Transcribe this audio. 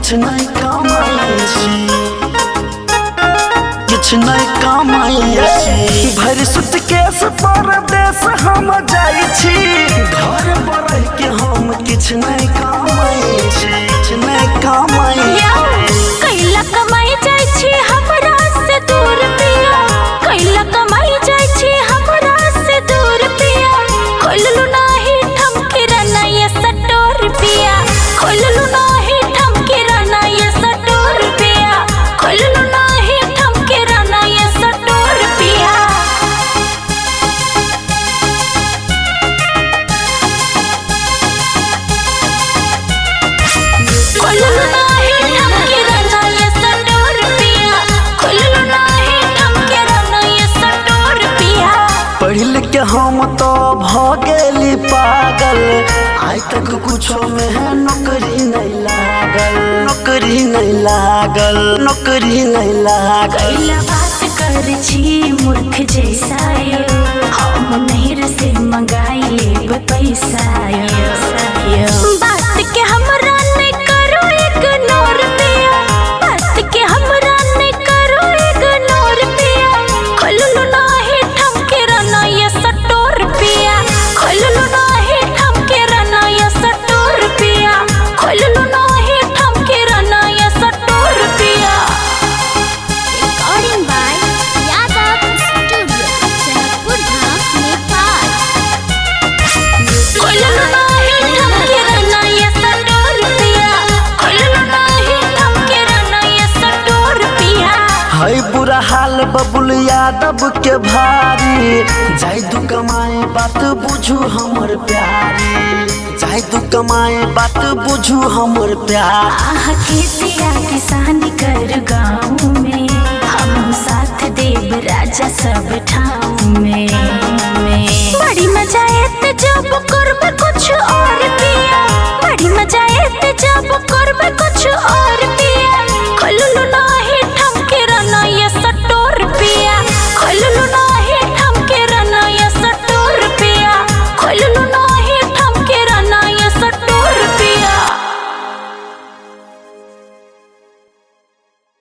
किछ नहीं कमाई छी, किछ नहीं कमाई छी। भर सूटकेस परदेस हम जाई छी, घर पर रह के हम किछ नहीं कमाई छी, किछ नहीं कमाई। कैला कमाई जाई छी हमरा से दूर पिया, कैला कमाई जाई छी हमरा से दूर पिया। खोललू नाही ठमकिराना ये सटोर पिया, खोललू नाही ठमकिराना ये सटोर पिया, खोललू नाही ठमकिराना ये सटोर पिया। खोललू नाही ठमकिराना ये सटोर पिया, खोललू नाही ठमकिराना ये सटोर पिया। पढ़ लिख के हम तो भ गेली पागल, आज तक कुछो में है नौकरी नहीं लागल, नौकरी नहीं लागल, नौकरी नहीं लागल। कैला बात कर छी मूर्ख जैसा यो, हम नहर से मंगाई लेब पैसा यो। बात के हमरा नहीं करो इग्नोर पिया, बात के हमरा नहीं करो इग्नोर पिया। खोललू नाही ठमकिराना ये सटोर पिया, खोललू नाही ठमकिराना ये सटोर पिया, खोललू नाही ठमकिराना ये सटोर पिया। Recording by Yadav Studio, Janakpur Dham, Nepal. खोललू नाही ठमकिराना ये सटोर पिया, खोललू नाही ठमकिराना ये सटोर पिया। है बुरा हाल बबुल यादव के भारी, जाय तू कमाए बात बुझू हमर प्यारी, जाय तू कमाए बात बुझू हमर प्यार। आह खेतिया किसानी कर गाँव में, हम साथ देव राजा सब ठाव में। बड़ी मजा आयत जब करब कुछ और